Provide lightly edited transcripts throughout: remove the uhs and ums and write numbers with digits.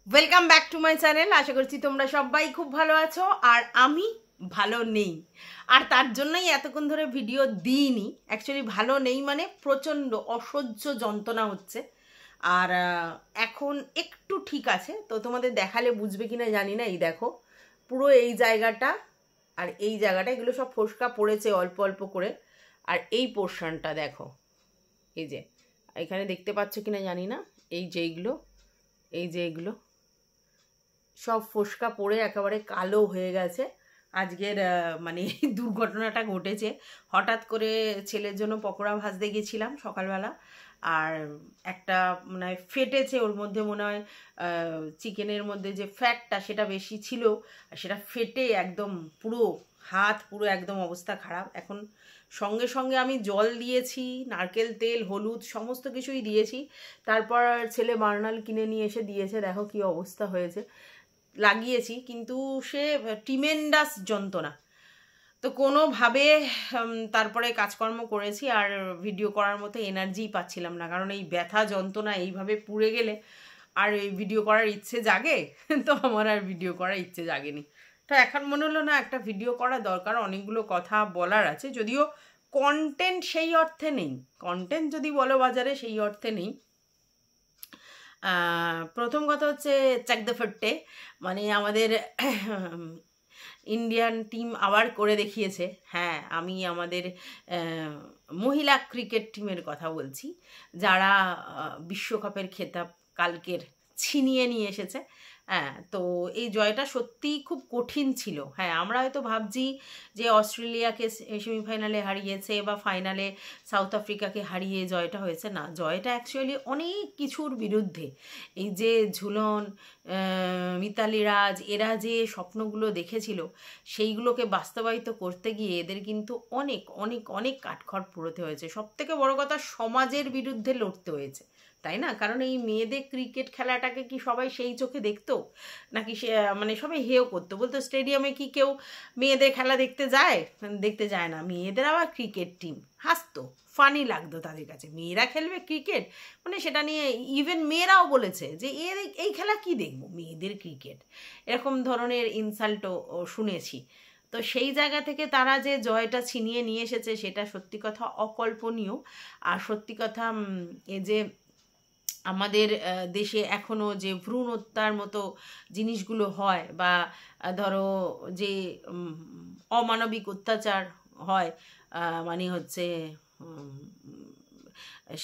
Welcome back to my channel. আশা করছি তোমরা সবাই খুব ভালো আছো, আর আমি ভালো নেই। আর তার জন্যই এতক্ষণ ধরে ভিডিও দিইনি। অ্যাকচুয়ালি ভালো নেই মানে প্রচণ্ড অসহ্য যন্ত্রণা হচ্ছে। আর এখন একটু ঠিক আছে, তো তোমাদের দেখালে বুঝবে কিনা জানি না। এই দেখো পুরো এই জায়গাটা আর এই জায়গাটা, এগুলো সব ফোসকা পড়েছে অল্প অল্প করে। আর এই পোর্শনটা দেখো, এই যে এখানে দেখতে পাচ্ছ কিনা জানি না, এই যে এগুলো সব ফোসকা পড়ে একেবারে কালো হয়ে গেছে। আজকের মানে দুর্ঘটনাটা ঘটেছে হঠাৎ করে। ছেলের জন্য পকোড়া ভাজতে গেছিলাম সকালবেলা, আর একটা মানে ফেটেছে। ওর মধ্যে মনে হয় চিকেনের মধ্যে যে ফ্যাটটা সেটা বেশি ছিল, আর সেটা ফেটে একদম পুরো হাত পুরো একদম অবস্থা খারাপ। এখন সঙ্গে সঙ্গে আমি জল দিয়েছি, নারকেল তেল, হলুদ সমস্ত কিছুই দিয়েছি। তারপর ছেলে বার্নাল কিনে নিয়ে এসে দিয়েছে, দেখো কি অবস্থা হয়েছে। লাগিয়েছি কিন্তু সে ট্রিমেন্ডাস যন্ত্রণা। তো কোনোভাবে তারপরে কাজকর্ম করেছি, আর ভিডিও করার মতো এনার্জিই পাচ্ছিলাম না, কারণ এই ব্যথা যন্ত্রণা এইভাবে পুড়ে গেলে আর এই ভিডিও করার ইচ্ছে জাগে? তো আমার আর ভিডিও করার ইচ্ছে জাগেনি। তো এখন মনে হলো না, একটা ভিডিও করা দরকার, অনেকগুলো কথা বলার আছে। যদিও কন্টেন্ট সেই অর্থে নেই, কন্টেন্ট যদি বলো বাজারে সেই অর্থে নেই। প্রথম কথা হচ্ছে চাক দ্য ফট্টে, মানে আমাদের ইন্ডিয়ান টিম আবার করে দেখিয়েছে। হ্যাঁ, আমি আমাদের মহিলা ক্রিকেট টিমের কথা বলছি, যারা বিশ্বকাপের খেতাব কালকের ছিনিয়ে নিয়ে এসেছে। হ্যাঁ, তো এই জয়টা সত্যিই খুব কঠিন ছিল। হ্যাঁ, আমরা হয়তো ভাবছি যে অস্ট্রেলিয়াকে সেমিফাইনালে হারিয়েছে বা ফাইনালে সাউথ আফ্রিকাকে হারিয়ে জয়টা হয়েছে, না, জয়টা অ্যাকচুয়ালি অনেক কিছুর বিরুদ্ধে। এই যে ঝুলন, মিতালি রাজ, এরা যে স্বপ্নগুলো দেখেছিল সেইগুলোকে বাস্তবায়িত করতে গিয়ে এদের কিন্তু অনেক অনেক অনেক কাঠখড় পোড়াতে হয়েছে। সবথেকে বড় কথা, সমাজের বিরুদ্ধে লড়তে হয়েছে, তাই না? কারণ এই মেয়েদের ক্রিকেট খেলাটাকে কি সবাই সেই চোখে দেখতো? নাকি সে মানে সবাই হেও করতো, বলতো স্টেডিয়ামে কি কেউ মেয়েদের খেলা দেখতে যায়? দেখতে যায় না। মেয়েদের আবার ক্রিকেট টিম, হাসতো, ফানি লাগতো তাদের কাছে, মেয়েরা খেলবে ক্রিকেট, মানে সেটা নিয়ে ইভেন মেয়েরাও বলেছে যে এই খেলা কি দেখবো, মেয়েদের ক্রিকেট, এরকম ধরনের ইনসাল্টও শুনেছি। তো সেই জায়গা থেকে তারা যে জয়টা ছিনিয়ে নিয়ে এসেছে সেটা সত্যি কথা অকল্পনীয়। আর সত্যি কথা এ যে আমাদের দেশে এখনও যে ভ্রূণ হত্যার মতো জিনিসগুলো হয়, বা ধরো যে অমানবিক অত্যাচার হয়, মানে হচ্ছে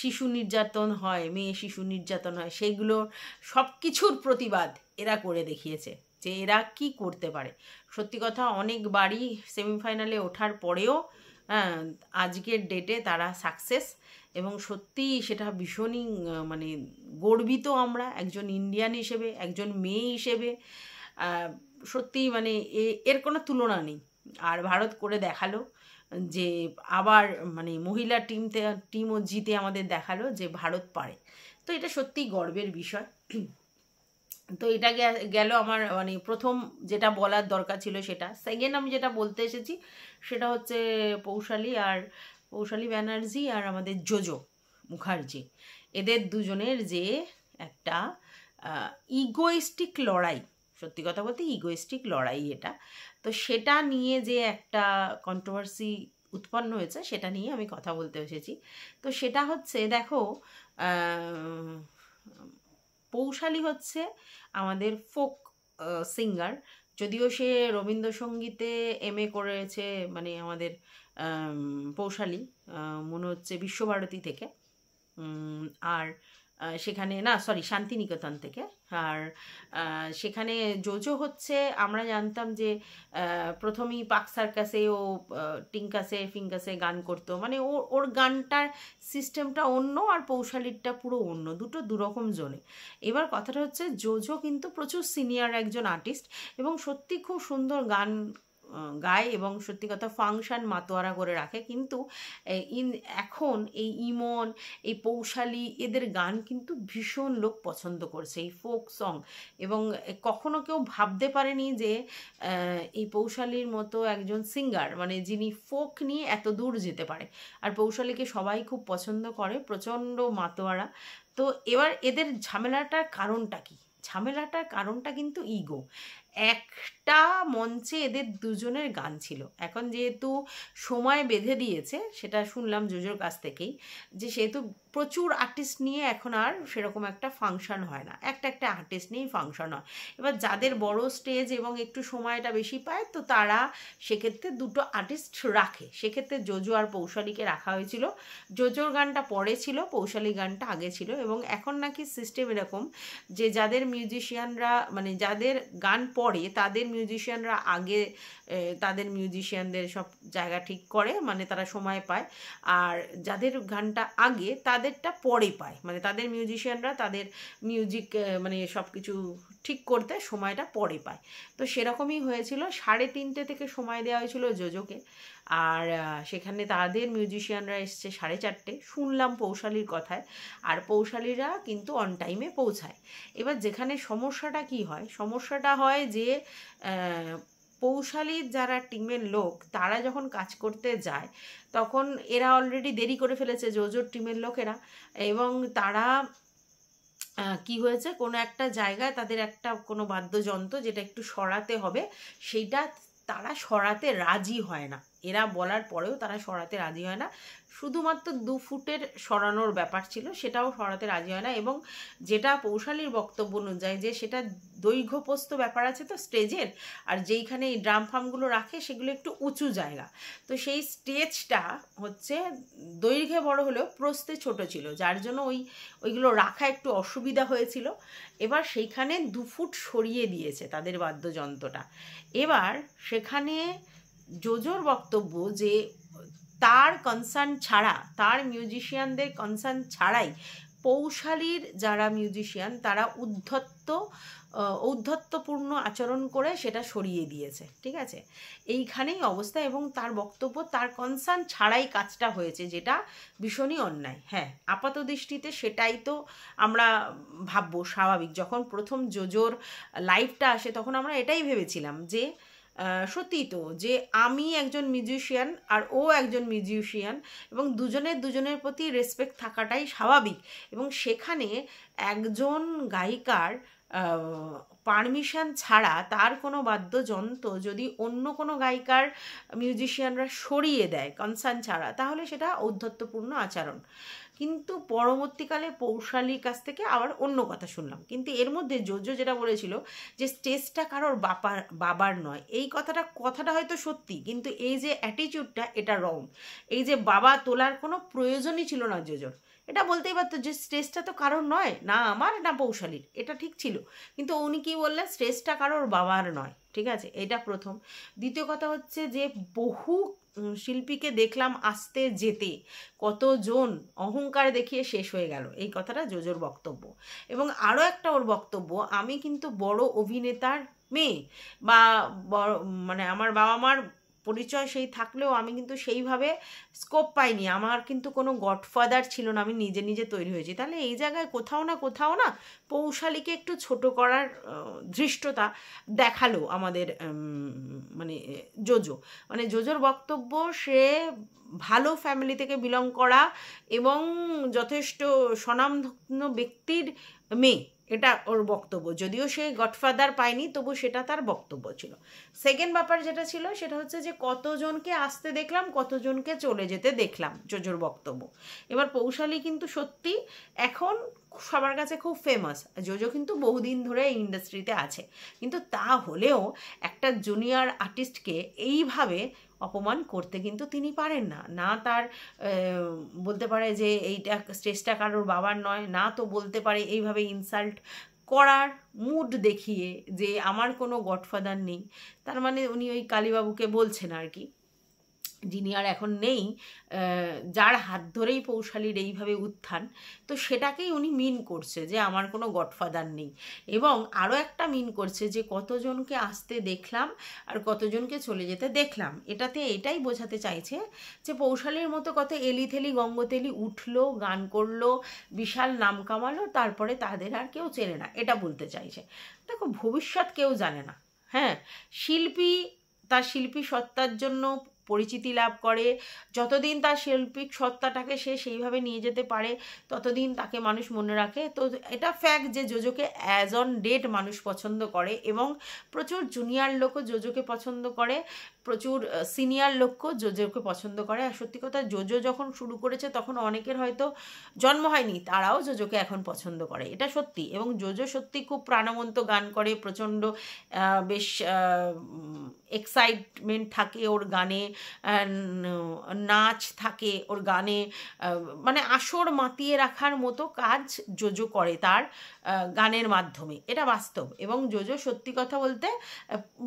শিশু নির্যাতন হয়, মেয়ে শিশু নির্যাতন হয়, সেইগুলো সব কিছুর প্রতিবাদ এরা করে দেখিয়েছে যে এরা কি করতে পারে। সত্যি কথা, অনেকবারই সেমিফাইনালে ওঠার পরেও আজকের ডেটে তারা সাকসেস, এবং সত্যিই সেটা ভীষণই মানে গর্বিত আমরা একজন ইন্ডিয়ান হিসেবে, একজন মেয়ে হিসেবে। সত্যিই মানে এর কোনো তুলনা নেই। আর ভারত করে দেখালো যে আবার মানে মহিলা টিমও জিতে আমাদের দেখালো যে ভারত পারে। তো এটা সত্যিই গর্বের বিষয়। তো এটা গেল আমার মানে প্রথম যেটা বলার দরকার ছিল সেটা। সেকেন্ড আমি যেটা বলতে এসেছি সেটা হচ্ছে পৌশালী ব্যানার্জি আর আমাদের জোজো মুখার্জি, এদের দুজনের যে একটা ইগোইস্টিক লড়াই, সত্যি কথা বলতে ইগোইস্টিক লড়াই এটা। তো সেটা নিয়ে যে একটা কন্ট্রোভার্সি উৎপন্ন হয়েছে সেটা নিয়ে আমি কথা বলতে এসেছি। তো সেটা হচ্ছে, দেখো, পৌশালী হচ্ছে আমাদের ফোক সিঙ্গার, যদিও সে রবীন্দ্রসঙ্গীতে এমএ করেছে, মানে আমাদের পৌশালী মনে হচ্ছে বিশ্বভারতী থেকে, আর সেখানে না, সরি, শান্তিনিকেতন থেকে। আর সেখানে জোজো হচ্ছে, আমরা জানতাম যে প্রথমেই পাক সার্কাসে ও টিঙ্কাসে ফিঙ্কাসে গান করতো, মানে ওর গানটার সিস্টেমটা অন্য, আর পৌশালীরটা পুরো অন্য, দুটো দুরকম জোনে। এবার কথাটা হচ্ছে জোজো কিন্তু প্রচুর সিনিয়র একজন আর্টিস্ট, এবং সত্যি খুব সুন্দর গান গায়, এবং সত্যি কথা ফাংশন মাতোয়ারা করে রাখে। কিন্তু এখন এই ইমন, এই পৌশালী, এদের গান কিন্তু ভীষণ লোক পছন্দ করছে, এই ফোক সং। এবং কখনো কেউ ভাবতে পারেনি যে এই পৌশালীর মতো একজন সিঙ্গার, মানে যিনি ফোক নিয়ে এত দূর যেতে পারে। আর পৌশালীকে সবাই খুব পছন্দ করে, প্রচণ্ড মাতোয়ারা। তো এবার এদের ঝামেলাটার কারণটা কি? ঝামেলাটার কারণটা কিন্তু ইগো। একটা মঞ্চে এদের দুজনের গান ছিল। এখন যেহেতু সময় বেঁধে দিয়েছে, সেটা শুনলাম জোজোর কাছ থেকেই, যে সেহেতু প্রচুর আর্টিস্ট নিয়ে এখন আর সেরকম একটা ফাংশন হয় না, একটা আর্টিস্ট নিয়েই ফাংশন হয়। এবার যাদের বড় স্টেজ এবং একটু সময়টা বেশি পায়, তো তারা সেক্ষেত্রে দুটো আর্টিস্ট রাখে। সেক্ষেত্রে জোজো আর পৌশালীকে রাখা হয়েছিল। জোজোর গানটা পরে ছিল, পৌশালী গানটা আগে ছিল। এবং এখন নাকি সিস্টেম এরকম যে যাদের মিউজিশিয়ানরা, মানে যাদের গান পড়ে তাদের মিউজিশিয়ানরা আগে তাদের মিউজিশিয়ানদের সব জায়গা ঠিক করে, মানে তারা সময় পায়। আর যাদের গানটা আগে তাদেরটা পরে পায়, মানে তাদের মিউজিশিয়ানরা তাদের মিউজিক মানে সব কিছু ঠিক করতে সময়টা পরে পায়। তো সেরকমই হয়েছিল। 3:30 থেকে সময় দেওয়া হয়েছিল জোজোকে, আর সেখানে তাদের মিউজিশিয়ানরা এসছে 4:30, শুনলাম পৌশালীর কথায়। আর পৌশালীরা কিন্তু অন টাইমে পৌঁছায়। এবার যেখানে সমস্যাটা কি হয়, সমস্যাটা হয় যে পৌশালীর যারা টিমের লোক তারা যখন কাজ করতে যায় তখন এরা অলরেডি দেরি করে ফেলেছে, জোজোর টিমের লোকেরা। এবং তারা কি হয়েছে, কোনো একটা জায়গায় তাদের একটা কোনো বাদ্যযন্ত্র যেটা একটু সরাতে হবে, সেইটা তারা সরাতে রাজি হয় না। এরা বলার পরেও তারা সরাতে রাজি হয় না। শুধুমাত্র 2 ফুটের সরানোর ব্যাপার ছিল, সেটাও সরাতে রাজি হয় না। এবং যেটা পৌশালীর বক্তব্য অনুযায়ী যে সেটা দৈর্ঘ্যপ্রস্থ ব্যাপার আছে তো স্টেজের, আর যেইখানে এই ড্রাম ফার্মগুলো রাখে সেগুলো একটু উঁচু জায়গা, তো সেই স্টেজটা হচ্ছে দৈর্ঘ্যে বড় হলেও প্রস্থে ছোট ছিল, যার জন্য ওইগুলো রাখা একটু অসুবিধা হয়েছিল। এবার সেইখানে 2 ফুট সরিয়ে দিয়েছে তাদের বাদ্যযন্ত্রটা। এবার সেখানে জোজোর বক্তব্য যে তার কনসার্ন ছাড়া, তার মিউজিশিয়ানদের কনসার্ন ছাড়াই পৌশালীর যারা মিউজিশিয়ান তারা ঔদ্ধত্যপূর্ণ আচরণ করে সেটা সরিয়ে দিয়েছে। ঠিক আছে, এইখানেই অবস্থা। এবং তার বক্তব্য তার কনসার্ন ছাড়াই কাজটা হয়েছে, যেটা ভীষণই অন্যায়। হ্যাঁ, আপাত দৃষ্টিতে সেটাই তো আমরা ভাববো স্বাভাবিক। যখন প্রথম জোজোর লাইভটা আসে তখন আমরা এটাই ভেবেছিলাম যে সত্যি তো, যে আমি একজন মিউজিশিয়ান আর ও একজন মিউজিশিয়ান, এবং দুজনের প্রতি রেসপেক্ট থাকাটাই স্বাভাবিক। এবং সেখানে একজন গায়িকার পারমিশন ছাড়া তার কোনো বাদ্যযন্ত্র যদি অন্য কোনো গায়িকার মিউজিশিয়ানরা সরিয়ে দেয় কনসার্ন ছাড়া, তাহলে সেটা ঔদ্ধত্যপূর্ণ আচরণ। কিন্তু পরবর্তীকালে পৌশালীর কাছ থেকে আবার অন্য কথা শুনলাম। কিন্তু এর মধ্যে জোজো যেটা বলেছিল যে স্টেজটা কারোর বাবার নয়, এই কথাটা হয়তো সত্যি, কিন্তু এই যে অ্যাটিটিউডটা এটা রং। এই যে বাবা তোলার কোনো প্রয়োজনই ছিল না জোজোর, এটা বলতেই পারতো যে স্টেজটা তো কারোর নয়, না আমার না পৌশালীর, এটা ঠিক ছিল। কিন্তু উনি কি বললেন, স্টেজটা কারোর বাবার নয়। ঠিক আছে, এটা প্রথম। দ্বিতীয় কথা হচ্ছে যে বহু শিল্পীকে দেখলাম আসতে যেতে, কতজন অহংকার দেখিয়ে শেষ হয়ে গেল, এই কথাটা জোজোর বক্তব্য। এবং আরও একটা ওর বক্তব্য, আমি কিন্তু বড় অভিনেতার মেয়ে, বা বড় মানে আমার বাবা মার পরিচয় সেই থাকলেও আমি কিন্তু সেইভাবে স্কোপ পাইনি, আমার কিন্তু কোনো গডফাদার ছিল না, আমি নিজে নিজে তৈরি হয়েছি। তাহলে এই জায়গায় কোথাও না পৌশালীকে একটু ছোট করার ধৃষ্টতা দেখালো আমাদের মানে জোজো। মানে জোজোর বক্তব্য সে ভালো ফ্যামিলি থেকে বিলং করা এবং যথেষ্ট স্বনামধন্য ব্যক্তির মেয়ে, এটা ওর বক্তব্য। যদিও সে গডফাদার পায়নি, তবু সেটা তার বক্তব্য ছিল। সেকেন্ড ব্যাপার যেটা ছিল সেটা হচ্ছে যে কতজনকে আসতে দেখলাম, কতজনকে চলে যেতে দেখলাম, জোজোর বক্তব্য। এবার পৌশালী কিন্তু সত্যি এখন সবার কাছে খুব ফেমাস। জোজো কিন্তু বহুদিন ধরে এই ইন্ডাস্ট্রিতে আছে, কিন্তু তা হলেও একটা জুনিয়র আর্টিস্টকে এইভাবে অপমান করতে কিন্তু তিনি পারেন না। না তার বলতে পারে যে এইটা স্টেজটা কারোর বাবার নয়, না তো বলতে পারে এইভাবে ইনসাল্ট করার মুড দেখিয়ে যে আমার কোনো গডফাদার নেই। তার মানে উনি ওই কালীবাবুকে বলছেন আর কি, যিনি আর এখন নেই, যার হাত ধরেই পৌশালীর এইভাবে উত্থান, তো সেটাকেই উনি মিন করছে যে আমার কোনো গডফাদার নেই। এবং আরও একটা মিন করছে যে কতজনকে আসতে দেখলাম আর কতজনকে চলে যেতে দেখলাম, এটাই বোঝাতে চাইছে যে পৌশালীর মতো কত এলিথেলি গঙ্গতেলি উঠলো, গান করলো, বিশাল নাম কামালো, তারপরে তাদের আর কেউ চেনে না, এটা বলতে চাইছে। দেখো, ভবিষ্যৎ কেউ জানে না। হ্যাঁ, শিল্পী তার শিল্পী সত্তার জন্য পরিচিতি লাভ করে, যতদিন তার শৈল্পিক সত্তাটাকে সে সেইভাবে নিয়ে যেতে পারে ততদিন তাকে মানুষ মনে রাখে। তো এটা ফ্যাক্ট যে জোজোকে অ্যাজ অন ডেট মানুষ পছন্দ করে এবং প্রচুর জুনিয়র লোকও জোজোকে পছন্দ করে, প্রচুর সিনিয়র লোকও জোজোকে পছন্দ করে। আর সত্যি কথা, জোজো যখন শুরু করেছে তখন অনেকের হয়তো জন্ম হয়নি, তারাও জোজোকে এখন পছন্দ করে, এটা সত্যি। এবং জোজো সত্যি খুব প্রাণবন্ত গান করে, প্রচণ্ড বেশ এক্সাইটমেন্ট থাকে ওর গানে, নাচ থাকে ওর গানে, মানে আসর মাতিয়ে রাখার মতো কাজ জোজো করে তার গানের মাধ্যমে, এটা বাস্তব। এবং জোজো সত্যি কথা বলতে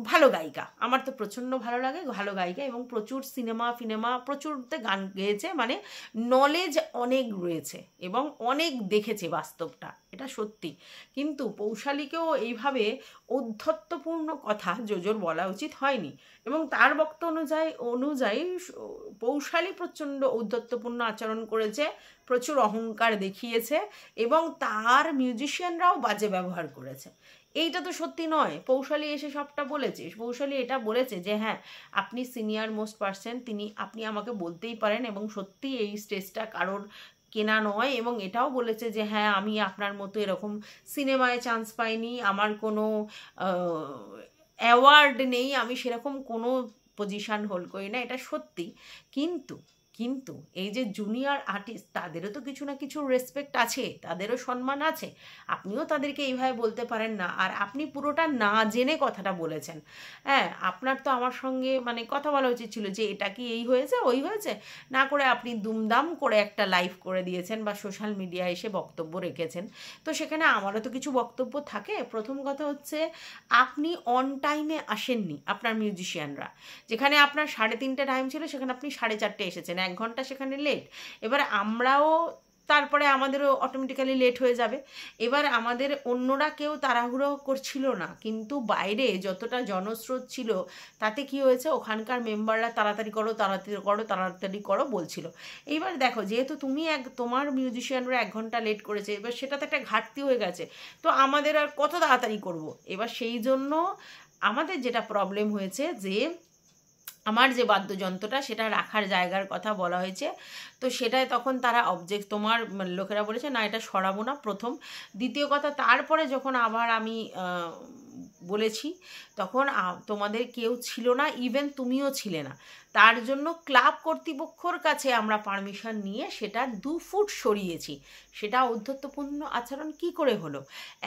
ভালো গায়িকা, আমার তো প্রচণ্ড ভালো লাগে, ভালো গায়িকা, এবং প্রচুর সিনেমা প্রচুরতে গান গেয়েছে, মানে নলেজ অনেক রয়েছে এবং অনেক দেখেছে বাস্তবটা, এটা সত্যি। কিন্তু পৌশালীকেও এইভাবে ঔদ্ধত্যপূর্ণ কথা জোজোর বলা উচিত হয়নি। এবং তার বক্তব্য অনুযায়ী পৌশালী প্রচণ্ড ঔদ্ধত্যপূর্ণ আচরণ করেছে, প্রচুর অহংকার দেখিয়েছে এবং তার মিউজিশিয়ানরাও বাজে ব্যবহার করেছে। এইটা তো সত্যি নয়। পৌশালী এসে সবটা বলেছে, পৌশালী এটা বলেছে যে হ্যাঁ, আপনি সিনিয়র মোস্ট পার্সন, আপনি আমাকে বলতেই পারেন, এবং সত্যি এই স্টেজটা কারোর কেনা নয়। এবং এটাও বলেছে যে হ্যাঁ, আমি আপনার মতো এরকম সিনেমায় চান্স পাইনি, আমার কোনো অ্যাওয়ার্ড নেই, আমি সেরকম কোনো পজিশান হোল্ড করি না, এটা সত্যি। কিন্তু এই যে জুনিয়র আর্টিস্ট, তাদেরও তো কিছু না কিছু রেসপেক্ট আছে, তাদেরও সম্মান আছে, আপনিও তাদেরকে এইভাবে বলতে পারেন না। আর আপনি পুরোটা না জেনে কথাটা বলেছেন। হ্যাঁ, আপনার তো আমার সঙ্গে মানে কথা বলা উচিত ছিল যে এটা কি এই হয়েছে ওই হয়েছে, না করে আপনি দুমদাম করে একটা লাইভ করে দিয়েছেন বা সোশ্যাল মিডিয়ায় এসে বক্তব্য রেখেছেন। তো সেখানে আমারও তো কিছু বক্তব্য থাকে। প্রথম কথা হচ্ছে, আপনি অন টাইমে আসেননি, আপনার মিউজিশিয়ানরা, যেখানে আপনার 3:30 টাইম ছিল সেখানে আপনি 4:30 এসেছেন, 1 ঘন্টা সেখানে লেট। এবার আমরাও তারপরে আমাদেরও অটোমেটিক্যালি লেট হয়ে যাবে। এবার আমাদের অন্যরা কেউ তাড়াহুড়ো করছিল না, কিন্তু বাইরে যতটা জনস্রোত ছিল তাতে কি হয়েছে, ওখানকার মেম্বাররা তাড়াতাড়ি করো বলছিল। এইবার দেখো, যেহেতু তোমার মিউজিশিয়ানরা 1 ঘন্টা লেট করেছে, এবার সেটা তো একটা ঘাটতি হয়ে গেছে, তো আমাদের আর কত তাড়াতাড়ি করব। এবার সেই জন্য আমাদের যেটা প্রবলেম হয়েছে যে আমার যে বাদ্যযন্ত্রটা সেটা রাখার জায়গার কথা বলা হয়েছে, তো সেটাই তখন তারা তোমার লোকেরা বলেছে না, এটা সরাবো না, প্রথম। দ্বিতীয় কথা, তারপরে যখন আবার আমি বলেছি তখন তোমাদের কেউ ছিল না, ইভেন তুমিও ছিলে না। তার জন্য ক্লাব কর্তৃপক্ষর কাছে আমরা পারমিশন নিয়ে সেটা 2 ফুট সরিয়েছি। সেটা ঔদ্ধত্যপূর্ণ আচরণ কি করে হলো?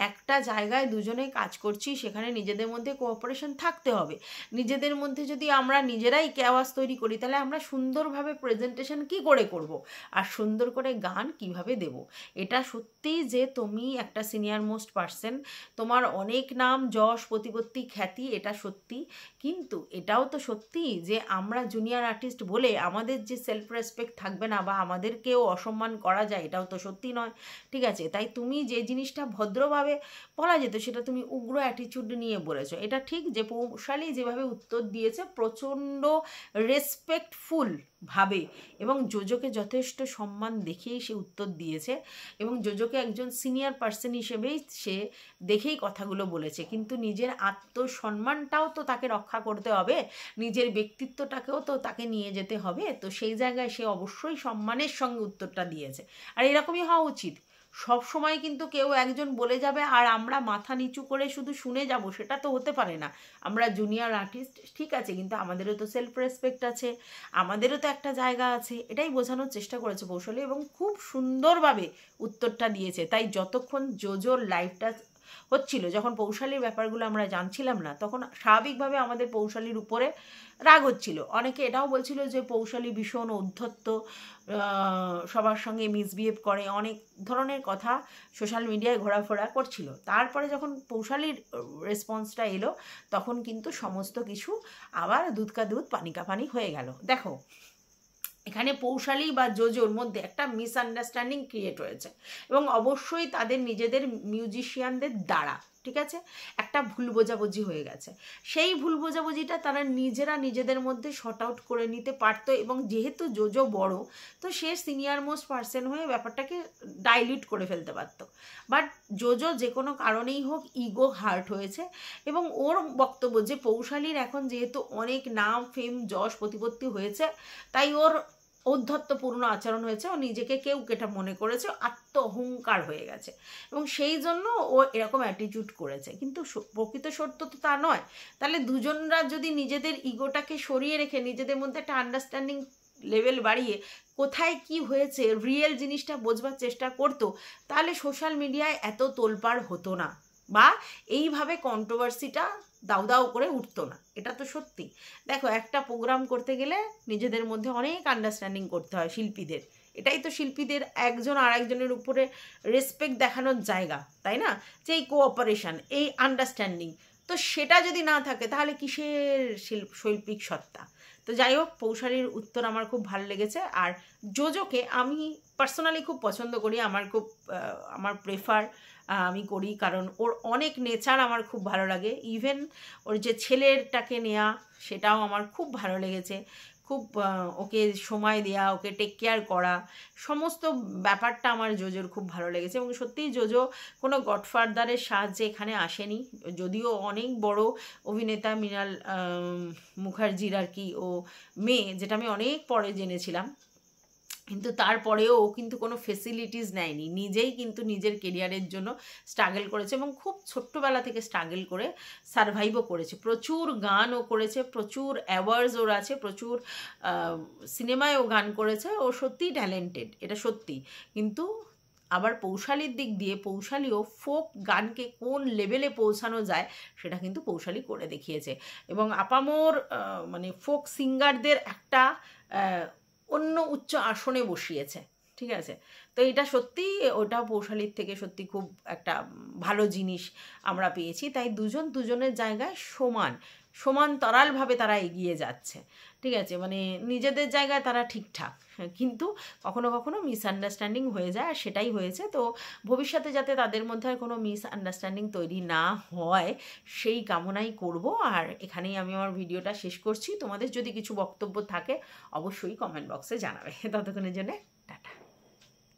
একটা জায়গায় দুজনে কাজ করছি, সেখানে নিজেদের মধ্যে কোঅপারেশন থাকতে হবে। নিজেদের মধ্যে যদি আমরা নিজেরাই কেওয়াস তৈরি করি, তাহলে আমরা সুন্দরভাবে প্রেজেন্টেশন কি করে করব, আর সুন্দর করে গান কিভাবে দেব? এটা সত্যি যে তুমি একটা সিনিয়র মোস্ট পার্সন, তোমার অনেক নাম যশ প্রতিপত্তি খ্যাতি, এটা সত্যি। কিন্তু এটাও তো সত্যি যে আমরা জুনিয়র আর্টিস্ট বলে আমাদের যে সেলফ রেসপেক্ট থাকবে না বা আমাদেরকেও অসম্মান করা যায়, এটাও তো সত্যি নয়। ঠিক আছে, তাই তুমি যে জিনিসটা ভদ্রভাবে বলা যেত সেটা তুমি উগ্র অ্যাটিচিউড নিয়ে বলেছো। এটা ঠিক যে পৌশালী যেভাবে উত্তর দিয়েছে প্রচণ্ড রেসপেক্টফুল ভাবে এবং জোজোকে যথেষ্ট সম্মান দেখিয়েই সে উত্তর দিয়েছে, এবং জোজোকে একজন সিনিয়র পার্সন হিসেবেই সে দেখেই কথাগুলো বলেছে। কিন্তু নিজের আত্মসম্মানটাও তো তাকে রক্ষা করতে হবে, নিজের ব্যক্তিত্বটাকেও তো তাকে নিয়ে যেতে হবে। তো সেই জায়গায় সে অবশ্যই সম্মানের সঙ্গে উত্তরটা দিয়েছে, আর এরকমই হওয়া উচিত। সব সময় কিন্তু কেউ একজন বলে যাবে আর আমরা মাথা নিচু করে শুধু শুনে যাব, সেটা তো হতে পারে না। আমরা জুনিয়র আর্টিস্ট, ঠিক আছে, কিন্তু আমাদেরও তো সেলফ রেসপেক্ট আছে, আমাদেরও তো একটা জায়গা আছে, এটাই বোঝানোর চেষ্টা করেছে পৌশালী, এবং খুব সুন্দরভাবে উত্তরটা দিয়েছে। তাই যতক্ষণ জোজোর লাইভটা হচ্ছিল, যখন পৌশালীর ব্যাপারগুলো আমরা জানছিলাম না, তখন স্বাভাবিকভাবে আমাদের পৌশালীর উপরে রাগ হচ্ছিল। অনেকে এটাও বলছিল যে পৌশালী ভীষণ উদ্ধত্ত, সবার সঙ্গে মিসবিহেভ করে, অনেক ধরনের কথা সোশ্যাল মিডিয়ায় ঘোরাফেরা করছিল। তারপরে যখন পৌশালীর রেসপন্সটা এলো, তখন কিন্তু সমস্ত কিছু আবার দুধ কা দুধ পানি কা পানি হয়ে গেল। দেখো, এখানে পৌশালী বা জোজোর মধ্যে একটা মিসআন্ডারস্ট্যান্ডিং ক্রিয়েট হয়েছে, এবং অবশ্যই তাদের নিজেদের মিউজিশিয়ানদের দ্বারা, ঠিক আছে, একটা ভুল বোঝাবুঝি হয়ে গেছে। সেই ভুল বোঝাবুঝিটা তারা নিজেরা নিজেদের মধ্যে শর্ট আউট করে নিতে পারতো, এবং যেহেতু জোজো বড়, তো সে সিনিয়র মোস্ট পার্সন হয়ে ব্যাপারটাকে ডাইলিউট করে ফেলতে পারতো। বাট জোজো যে কোনো কারণেই হোক ইগো হার্ট হয়েছে, এবং ওর বক্তব্য যে পৌশালীর এখন যেহেতু অনেক নাম ফেম যশ প্রতিপত্তি হয়েছে, তাই ওর ঔদ্ধত্যপূর্ণ আচরণ হয়েছে, ও নিজেকে কেউ কেটা মনে করেছে, আত্ম অহংকার হয়ে গেছে, এবং সেই জন্য ও এরকম অ্যাটিটিউড করেছে। কিন্তু প্রকৃত সত্য তো তা নয়। তাহলে দুজনরা যদি নিজেদের ইগোটাকে সরিয়ে রেখে নিজেদের মধ্যে একটা আন্ডারস্ট্যান্ডিং লেভেল বাড়িয়ে কোথায় কি হয়েছে রিয়েল জিনিসটা বোঝবার চেষ্টা করতো, তাহলে সোশ্যাল মিডিয়ায় এত তোলপাড় হতো না, বা এইভাবে কন্ট্রোভার্সিটা দাউ দাউ করে উঠতো না। এটা তো সত্যি। দেখো, একটা প্রোগ্রাম করতে গেলে নিজেদের মধ্যে অনেক আন্ডারস্ট্যান্ডিং করতে হয় শিল্পীদের। এটাই তো শিল্পীদের একজন আর একজনের উপরে রেসপেক্ট দেখানোর জায়গা, তাই না? যে এই কোঅপারেশন, এই আন্ডারস্ট্যান্ডিং, তো সেটা যদি না থাকে তাহলে কিসের শৈল্পিক সত্তা? তো যাই হোক, পৌশালীর উত্তর আমার খুব ভালো লেগেছে। আর জোজোকে আমি পার্সোনালি খুব পছন্দ করি, আমার প্রেফার আমি করি, কারণ ওর অনেক নেচার আমার খুব ভালো লাগে। ইভেন ওর যে ছেলেরটাকে নেওয়া, সেটাও আমার খুব ভালো লেগেছে। খুব ওকে সময় দেওয়া, ওকে টেক কেয়ার করা, সমস্ত ব্যাপারটা আমার জোজোর খুব ভালো লেগেছে। এবং সত্যিই জোজো কোনো গডফাদারের সাহায্যে এখানে আসেনি, যদিও অনেক বড় অভিনেতা মৃণাল মুখার্জির আর কি ও মেয়ে, যেটা আমি অনেক পরে জেনেছিলাম। কিন্তু তারপরেও ও কিন্তু কোনো ফেসিলিটিস নেয়নি, নিজেই কিন্তু নিজের কেরিয়ারের জন্য স্ট্রাগল করেছে, এবং খুব ছোট্টবেলা থেকে স্ট্রাগল করে সারভাইভও করেছে। প্রচুর গানও করেছে, প্রচুর অ্যাওয়ার্ডস ওর আছে, প্রচুর সিনেমায় ও গান করেছে। ও সত্যিই ট্যালেন্টেড, এটা সত্যি। কিন্তু আবার পৌশালীর দিক দিয়ে পৌশালীও ফোক গানকে কোন লেভেলে পৌঁছানো যায় সেটা কিন্তু পৌশালী করে দেখিয়েছে, এবং আপামোর মানে ফোক সিঙ্গারদের একটা অন্য উচ্চ আসনে বসিয়েছে। ঠিক আছে, তো এটা সত্যি, ওটা পৌশালীর থেকে সত্যি খুব একটা ভালো জিনিস আমরা পেয়েছি। তাই দুজন দুজনের জায়গায় সমান্তরালভাবে তারা এগিয়ে যাচ্ছে। ঠিক আছে, মানে নিজেদের জায়গায় তারা ঠিকঠাক, কিন্তু কখনো কখনো মিসআন্ডারস্ট্যান্ডিং হয়ে যায়, আর সেটাই হয়েছে। তো ভবিষ্যতে যাতে তাদের মধ্যে আর কোনো মিসআন্ডারস্ট্যান্ডিং তৈরি না হয় সেই কামনাই করব। আর এখানেই আমি আমার ভিডিওটা শেষ করছি। তোমাদের যদি কিছু বক্তব্য থাকে অবশ্যই কমেন্ট বক্সে জানাবে। ততক্ষণের জন্য